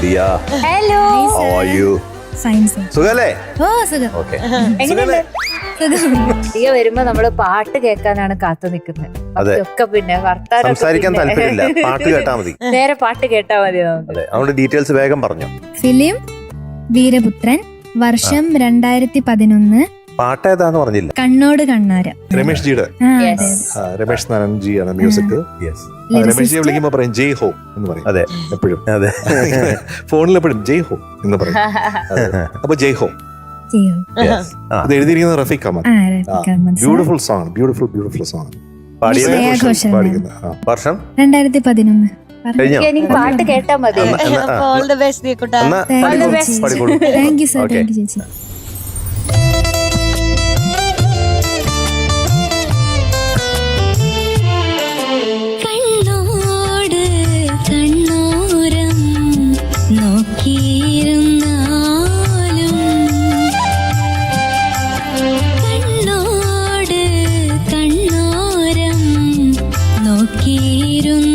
Diya. Hello. How are you? Science. സുഖല്ലേ? ഓ സുഖം. Okay. എങ്ങനെയുണ്ട്? സുഖം. ദിയ വരുമ്പോ നമ്മള് പാട്ട് കേൾക്കാനാണ് കാത്തു നിൽക്കുന്നത്. അതെ. ഒക്കെ പിന്നെ വർത്താനം സംസാരിക്കാൻ താല്പര്യമില്ല, പാട്ട് കേട്ടാ മതി. നേരെ പാട്ട് കേട്ടാ മതി നമുക്ക്. അതെ, അതുകൊണ്ട് ഡീറ്റെയിൽസ് വേഗം പറഞ്ഞു. ഫിലിം വീരപുത്രൻ, വർഷം 2011, പാട്ട് ഏതാന്ന് പറഞ്ഞില്ല. കണ്ണോട് കണ്ണാര. രമേഷ് ജിയുടെ Yes. രമേഷ് നാരായൺ ജിയാണ് മ്യൂസിക്. രമേഷ് ജിയെ വിളിക്കുമ്പോ പറയും ജയ് ഹോ എന്ന് പറയും. അതെ, എപ്പോഴും അതെ. ഫോണിൽ എപ്പോഴും ജയ് ഹോ എന്ന് പറയും. അപ്പൊ ജയ് ഹോ Yes. ആ, ഇത് എഴുതിയിരിക്കുന്നത് Rafeeq Ahmed. Beautiful song, beautiful song പാടിയത് ശ്രേയ ഘോഷാൽ. പാടിക്കുന്നത്. വർഷം 2011. കഴിഞ്ഞോ? എനിക്ക് പാട്ട് കേട്ടാ മതി. ഓൾ ദി ബെസ്റ്റ് ദീകുട്ടാ. എന്നാ All the best. പാടിക്കോളൂ. Thank you sir. Okay. Thank you ചേച്ചി. കണ്ണോട് കണ്ണോരം നോക്കിയിരുന്നാലും കണ്ണോട് കണ്ണോരം നോക്കിയിരുന്നാലും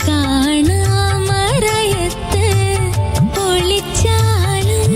കാണാമറയത്ത് ഒളിച്ചാലും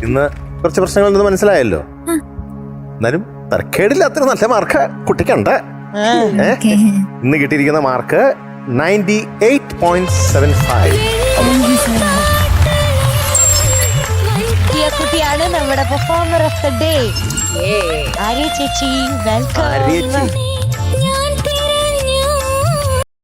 ഇന്ന് കുറച്ച് പ്രശ്നങ്ങളുണ്ടെന്ന് മനസ്സിലായല്ലോ. എന്നാലും തരക്കേടില്ല, അത്ര നല്ല മാർക്ക് കുട്ടിക്കുണ്ട്. ഓക്കെ ഇന്ന് കിട്ടിയിരിക്കുന്ന മാർക്ക് 98.75. കുട്ടിയാണ് നമ്മുടെ performer of the day. Arya ചേച്ചി, വെൽക്കം. ആര്യ ചേച്ചി.